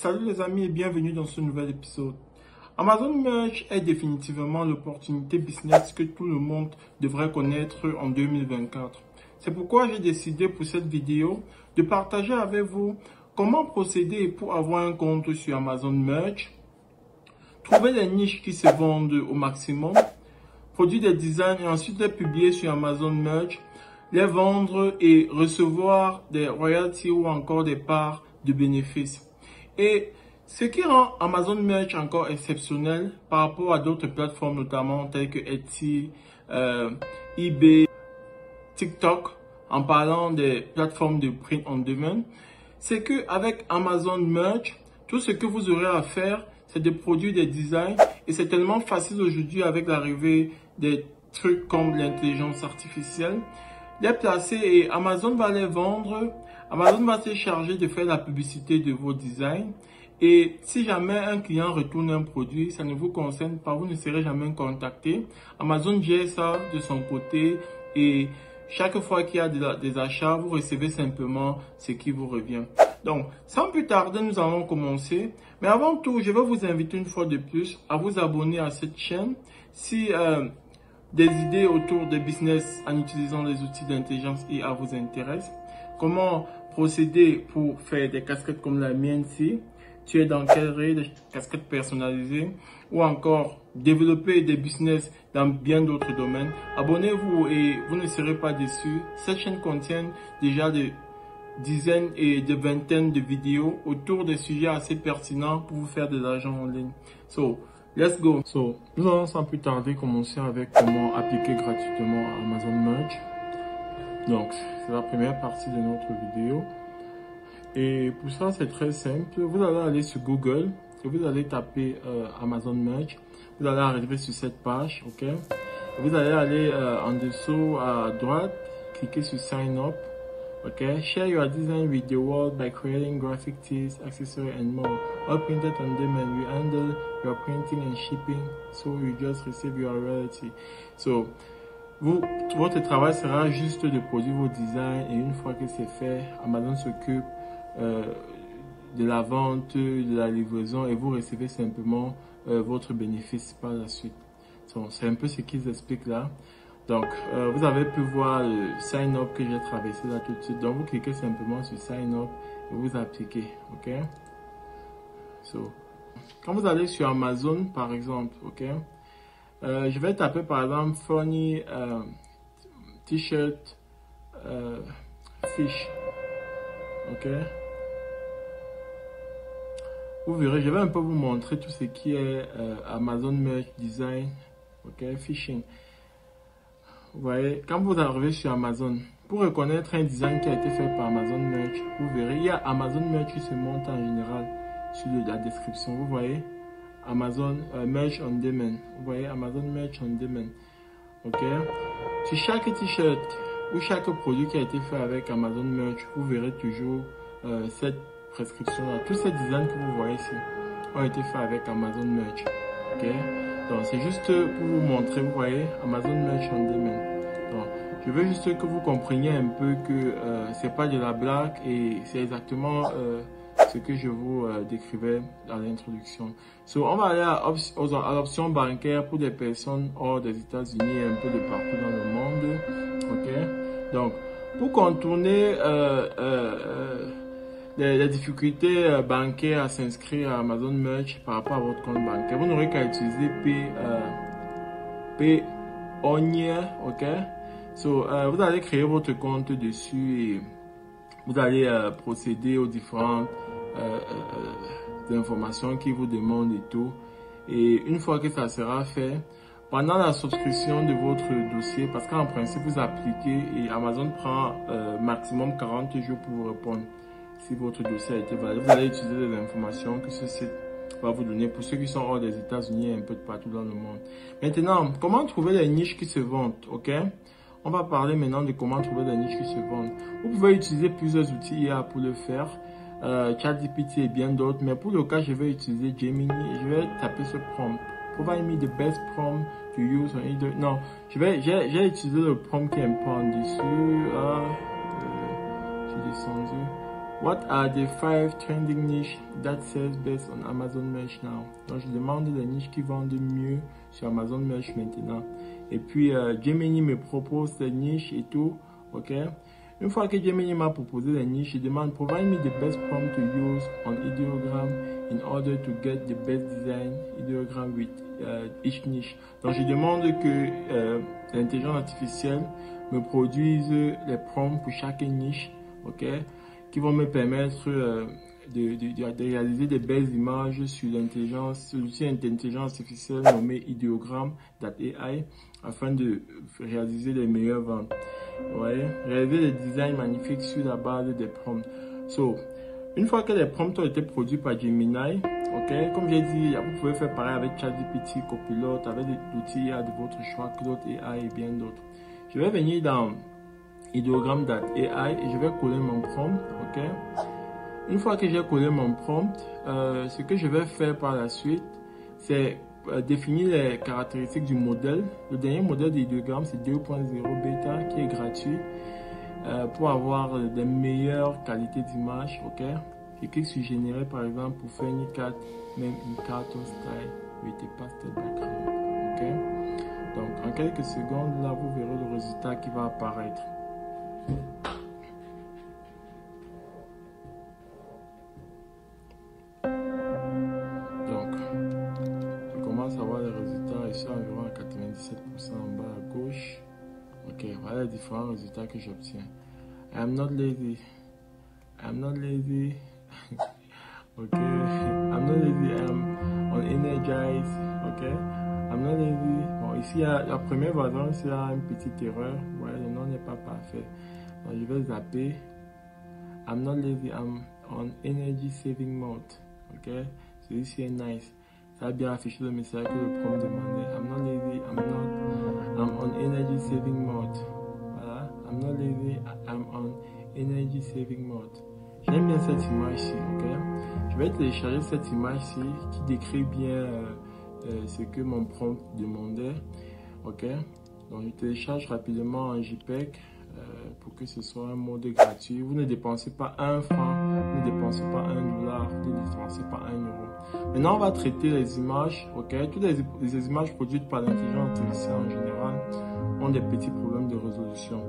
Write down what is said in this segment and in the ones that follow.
Salut les amis et bienvenue dans ce nouvel épisode. Amazon Merch est définitivement l'opportunité business que tout le monde devrait connaître en 2024. C'est pourquoi j'ai décidé pour cette vidéo de partager avec vous comment procéder pour avoir un compte sur Amazon Merch, trouver les niches qui se vendent au maximum, produire des designs et ensuite les publier sur Amazon Merch, les vendre et recevoir des royalties ou encore des parts de bénéfices. Et ce qui rend Amazon Merch encore exceptionnel par rapport à d'autres plateformes, notamment telles que Etsy, eBay, TikTok, en parlant des plateformes de print on demand, c'est que avec Amazon Merch, tout ce que vous aurez à faire, c'est de produire des designs et c'est tellement facile aujourd'hui avec l'arrivée des trucs comme l'intelligence artificielle, les placer et Amazon va les vendre. Amazon va se charger de faire la publicité de vos designs. Et si jamais un client retourne un produit, ça ne vous concerne pas, vous ne serez jamais contacté. Amazon gère ça de son côté et chaque fois qu'il y a des achats, vous recevez simplement ce qui vous revient. Donc, sans plus tarder, nous allons commencer. Mais avant tout, je vais vous inviter une fois de plus à vous abonner à cette chaîne. Si des idées autour de business en utilisant les outils d'intelligence IA vous intéressent, comment procéder pour faire des casquettes comme la mienne si tu es dans quel rayon de casquettes personnalisées ou encore développer des business dans bien d'autres domaines. Abonnez-vous et vous ne serez pas déçus. Cette chaîne contient déjà des dizaines et des vingtaines de vidéos autour des sujets assez pertinents pour vous faire de l'argent en ligne. So, let's go. So, nous allons sans plus tarder commencer avec comment appliquer gratuitement à Amazon Merch. Donc, c'est la première partie de notre vidéo. Et pour ça, c'est très simple. Vous allez aller sur Google et vous allez taper Amazon Merch. Vous allez arriver sur cette page, ok? Vous allez aller en dessous à droite, cliquer sur Sign Up, ok? Share your design with the world by creating graphic tees, accessories and more. All printed on demand. We handle your printing and shipping, so you just receive your royalty. So, votre travail sera juste de produire vos designs et une fois que c'est fait, Amazon s'occupe de la vente, de la livraison et vous recevez simplement votre bénéfice par la suite. Donc, c'est un peu ce qu'ils expliquent là. Donc, vous avez pu voir le sign up que j'ai traversé là tout de suite. Donc, vous cliquez simplement sur sign up et vous appliquez. Ok? So, quand vous allez sur Amazon, par exemple, ok? Je vais taper par exemple funny t-shirt fish. Ok? Vous verrez, je vais un peu vous montrer tout ce qui est Amazon Merch Design, ok, Fishing. Vous voyez, quand vous arrivez sur Amazon, pour reconnaître un design qui a été fait par Amazon Merch, vous verrez, il y a Amazon Merch qui se montre en général sur la description. Vous voyez, Amazon Merch on Demand. Vous voyez, Amazon Merch on Demand. Ok, sur chaque t-shirt ou chaque produit qui a été fait avec Amazon Merch, vous verrez toujours cette prescription là. Tous ces designs que vous voyez ici ont été faits avec Amazon Merch. Ok, donc c'est juste pour vous montrer, vous voyez, Amazon Merch on Demand. Donc je veux juste que vous compreniez un peu que c'est pas de la blague et c'est exactement ce que je vous décrivais dans l'introduction. So, on va aller à l'option bancaire pour des personnes hors des États-Unis et un peu de partout dans le monde. Ok, donc pour contourner les difficultés bancaires à s'inscrire à Amazon Merch par rapport à votre compte bancaire, vous n'aurez qu'à utiliser Payoneer, ok? So, vous allez créer votre compte dessus et vous allez procéder aux différentes informations qui vous demandent et tout. Et une fois que ça sera fait, pendant la souscription de votre dossier, parce qu'en principe vous appliquez et Amazon prend maximum 40 jours pour vous répondre. Si votre dossier a été validé, vous allez utiliser les informations que ce site va vous donner pour ceux qui sont hors des États-Unis et un peu de partout dans le monde. Maintenant, comment trouver les niches qui se vendent, ok? On va parler maintenant de comment trouver les niches qui se vendent. Vous pouvez utiliser plusieurs outils IA pour le faire, ChatGPT et bien d'autres, mais pour le cas, je vais utiliser Gemini et je vais taper ce prompt. Provide me the best prompt to use on either. Non, j'ai utilisé le prompt qui est un peu en dessous. J'ai descendu. What are the 5 trending niches that sells best on Amazon Merch now? Donc, je demande les niches qui vendent mieux sur Amazon Merch maintenant. Et puis, Gemini me propose les niches et tout. Ok? Une fois que Gemini m'a proposé les niches, je demande provide me the best prompt to use on ideogram in order to get the best design ideogram with each niche. Donc, je demande que l'intelligence artificielle me produise les prompts pour chaque niche. Ok? Qui vont me permettre de réaliser des belles images sur l'outil d'intelligence artificielle nommé Ideogram.ai afin de réaliser les meilleures ventes. Ouais, réaliser des designs magnifiques sur la base des prompts. So, une fois que les prompts ont été produits par Gemini, ok, comme j'ai dit, vous pouvez faire pareil avec ChatGPT, Copilot, avec des outils de votre choix, Claude AI et bien d'autres. Je vais venir dans Ideogram.ai et je vais coller mon prompt, ok. Une fois que j'ai collé mon prompt, ce que je vais faire par la suite, c'est définir les caractéristiques du modèle. Le dernier modèle d'Ideogram, c'est 2.0 bêta qui est gratuit pour avoir des meilleures qualités d'image, ok. Je clique sur générer par exemple pour faire une carte, même une carte au style with a pastel background, ok. Donc en quelques secondes, là vous verrez le résultat qui va apparaître. Donc, je commence à voir les résultats ici environ à 97% en bas à gauche. Ok, voilà les différents résultats que j'obtiens. I'm not lazy. I'm not lazy. Ok, I'm not lazy. I'm on energize. Ok, I'm not lazy. Bon, ici, la première version, c'est une petite erreur. Ouais, le nom n'est pas parfait. Donc, je vais zapper. I'm not lazy. I'm on energy saving mode. Ok, celui-ci est nice. Ça a bien affiché le message que le prompt demandait. I'm not lazy. I'm on energy saving mode. Voilà. I'm not lazy. I'm on energy saving mode. J'aime bien cette image-ci. Ok, je vais télécharger cette image-ci qui décrit bien ce que mon prompt demandait. Ok, donc je télécharge rapidement un JPEG pour que ce soit un mode gratuit. Vous ne dépensez pas un franc, vous ne dépensez pas $1, vous ne dépensez pas €1. Maintenant, on va traiter les images. Ok, toutes les images produites par l'intelligence artificielle en général ont des petits problèmes de résolution.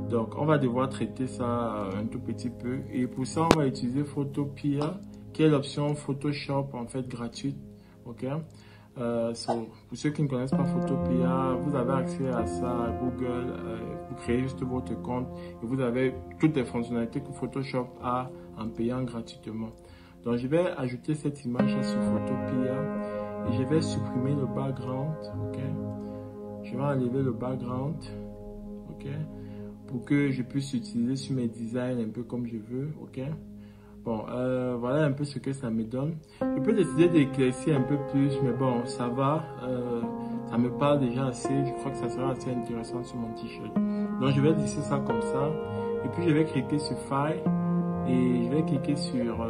Donc, on va devoir traiter ça un tout petit peu. Et pour ça, on va utiliser Photopea, qui est l'option Photoshop en fait gratuite. Ok. Pour ceux qui ne connaissent pas Photopea, vous avez accès à ça à Google, vous créez juste votre compte et vous avez toutes les fonctionnalités que Photoshop a en payant gratuitement. Donc je vais ajouter cette image sur Photopea et je vais supprimer le background, ok. Je vais enlever le background, ok, pour que je puisse l'utiliser sur mes designs un peu comme je veux, ok. Bon, voilà un peu ce que ça me donne. Je peux décider d'éclaircir un peu plus, mais bon, ça va. Ça me parle déjà assez. Je crois que ça sera assez intéressant sur mon t-shirt. Donc, je vais laisser ça comme ça. Et puis, je vais cliquer sur File. Et je vais cliquer sur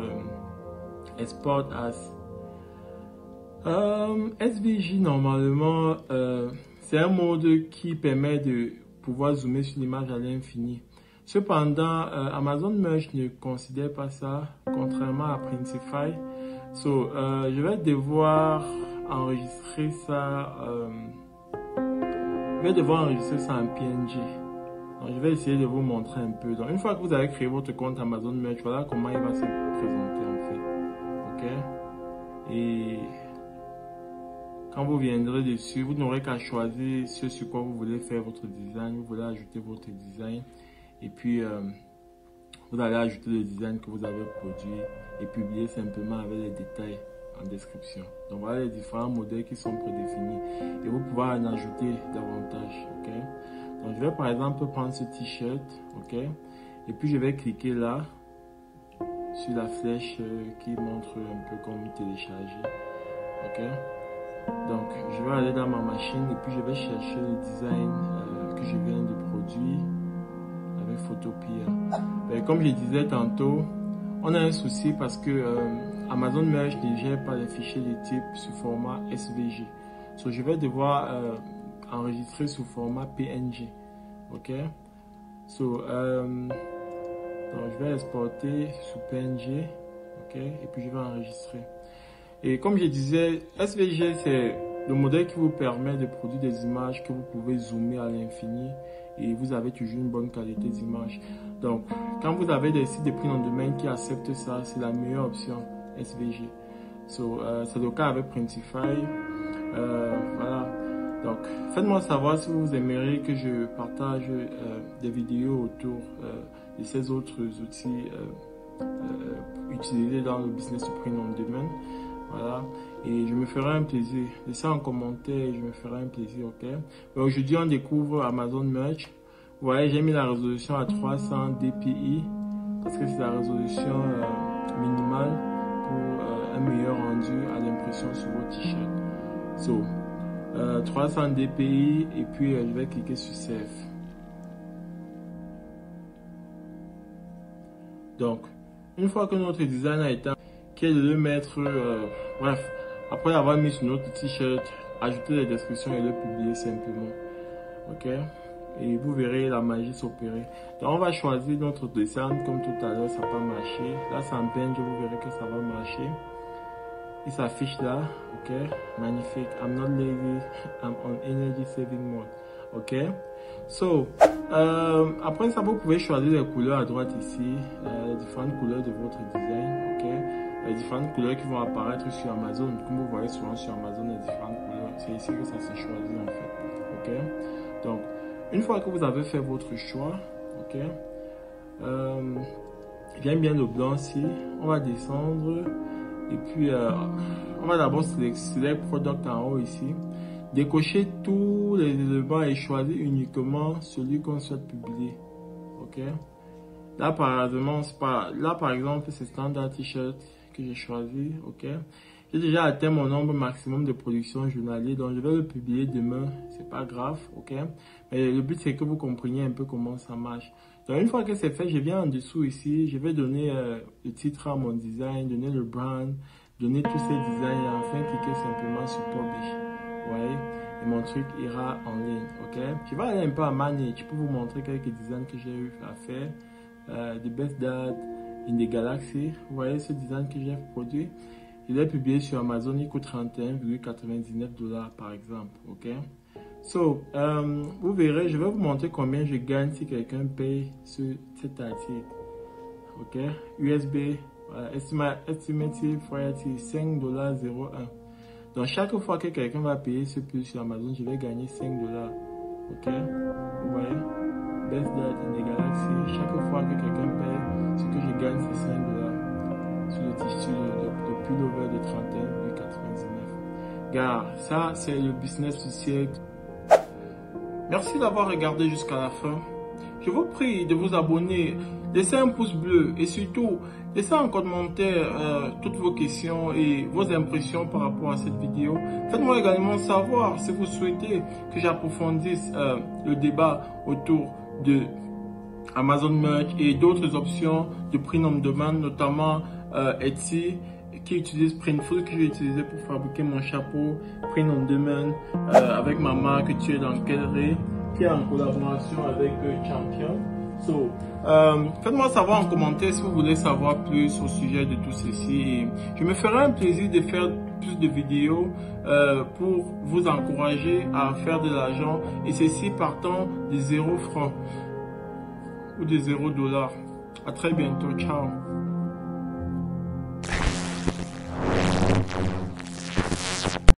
Export as. SVJ, normalement, c'est un mode qui permet de pouvoir zoomer sur l'image à l'infini. Cependant, Amazon Merch ne considère pas ça, contrairement à Printify. Je vais devoir enregistrer ça. Je vais devoir enregistrer ça en PNG. Donc, je vais essayer de vous montrer un peu. Donc, une fois que vous avez créé votre compte Amazon Merch, voilà comment il va se présenter en fait. Ok. Et quand vous viendrez dessus, vous n'aurez qu'à choisir ce sur quoi vous voulez faire votre design. Vous voulez ajouter votre design. Et puis, vous allez ajouter le design que vous avez produit et publier simplement avec les détails en description. Donc, voilà les différents modèles qui sont prédéfinis. Et vous pouvez en ajouter davantage. Ok. Donc, je vais par exemple prendre ce t-shirt. Ok. Et puis, je vais cliquer là sur la flèche qui montre un peu comme télécharger. Ok. Donc, je vais aller dans ma machine et puis je vais chercher le design que je viens de produire. Photopea. Mais comme je disais tantôt, on a un souci parce que Amazon Merch ne gère pas les fichiers de type sous format SVG. So, je vais devoir enregistrer sous format PNG. Ok. So, Donc, je vais exporter sous PNG. OK? Et puis, je vais enregistrer. Et comme je disais, SVG, c'est le modèle qui vous permet de produire des images que vous pouvez zoomer à l'infini et vous avez toujours une bonne qualité d'image. Donc, quand vous avez des sites de print on demand qui acceptent ça, c'est la meilleure option, SVG. C'est le cas avec Printify. Voilà. Donc, faites-moi savoir si vous aimeriez que je partage des vidéos autour de ces autres outils utilisés dans le business de print on demand. Voilà, et je me ferai un plaisir. Laissez en commentaire et je me ferai un plaisir, ok? Aujourd'hui, on découvre Amazon Merch. Vous voyez, j'ai mis la résolution à 300 dpi parce que c'est la résolution minimale pour un meilleur rendu à l'impression sur vos t-shirts. 300 dpi et puis je vais cliquer sur Save. Donc, une fois que notre design a été qui est de le mettre, bref, après l'avoir mis sur notre t-shirt, ajouter les descriptions et le publier simplement. Ok? Et vous verrez la magie s'opérer. Donc on va choisir notre dessin comme tout à l'heure, ça n'a pas marché. Là c'est en PNG, vous verrez que ça va marcher. Il s'affiche là, ok? Magnifique. I'm not lazy, I'm on energy saving mode. Ok? Après ça, vous pouvez choisir les couleurs à droite ici, les différentes couleurs de votre design, ok? Les différentes couleurs qui vont apparaître sur Amazon. Comme vous voyez souvent sur Amazon, les différentes couleurs. C'est ici que ça se choisit en fait. Ok? Donc, une fois que vous avez fait votre choix, ok? J'aime bien le blanc ici. On va descendre. Et puis, on va d'abord select product en haut ici. Décocher tous les éléments et choisir uniquement celui qu'on souhaite publier. Ok? Là, par exemple, c'est standard t-shirt que j'ai choisi, ok. J'ai déjà atteint mon nombre maximum de production journalier, donc je vais le publier demain, c'est pas grave, ok. Mais le but c'est que vous compreniez un peu comment ça marche. Donc une fois que c'est fait, je viens en dessous ici, je vais donner le titre à mon design, donner le brand, donner tous ces designs et enfin cliquer simplement sur Publish, vous voyez. Et mon truc ira en ligne, ok. Je vais aller un peu à Manage pour vous montrer quelques designs que j'ai eu à faire. The Best Dad in the Galaxy. Vous voyez ce design que j'ai produit. Je l'ai publié sur Amazon, il coûte 31,99 $ par exemple. Ok. Vous verrez, je vais vous montrer combien je gagne si quelqu'un paye cet article. Ok. USB, estimative royalty 5,01 $. Donc chaque fois que quelqu'un va payer ce plus sur Amazon, je vais gagner 5 $. Ok. Vous voyez. Best Dad in the Galaxy, chaque fois que quelqu'un paye, ce que je gagne c'est 5 $ sur le tissu de pullover de 31,99 $. Gars, ça c'est le business du siècle. Merci d'avoir regardé jusqu'à la fin. Je vous prie de vous abonner, laissez un pouce bleu et surtout laissez en commentaire toutes vos questions et vos impressions par rapport à cette vidéo. Faites-moi également savoir si vous souhaitez que j'approfondisse le débat autour de Amazon Merch et d'autres options de print on demand, notamment Etsy qui utilise Printful que j'ai utilisé pour fabriquer mon chapeau print on demand avec ma marque Tu es dans quel ré qui est en collaboration avec Champion. Faites-moi savoir en commentaire si vous voulez savoir plus au sujet de tout ceci. Et je me ferai un plaisir de faire plus de vidéos pour vous encourager à faire de l'argent et ceci partant de 0 francs ou de 0 $. À très bientôt. Ciao.